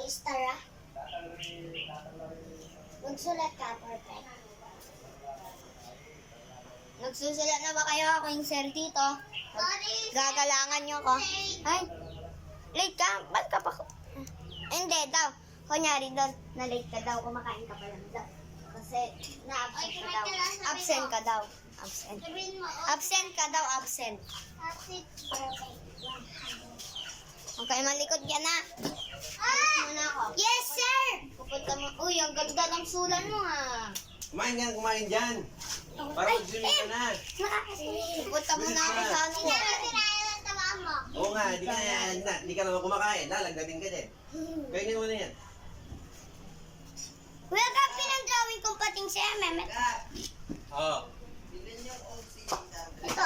star ah. Magsulat ka, perfect. Nagsusulat na ba kayo? Ako yung sir dito. Gagalangan nyo ko. Ay, late ka? Ba't ka pa? Hindi daw. Kunyari doon, na late ka daw. Kumakain ka pa lang daw. Kasi na-absent ka daw. Absent ka daw. Absent. Absent ka daw, absent. Absent, perfect. Okay, malikod ka na. Muna ako. Yes, sir! Pupunta mo. Uy, ang ganda ng sulan mo ah. Kumain dyan. Para mag-swimming ka na. Pupunta muna ako sa ano. Oo nga, di ka naman kumakain. Lalagdating ka din. Kainin mo na yan. Kuya, ka pinang-drawing kong pating siya, Mehmet. Oo.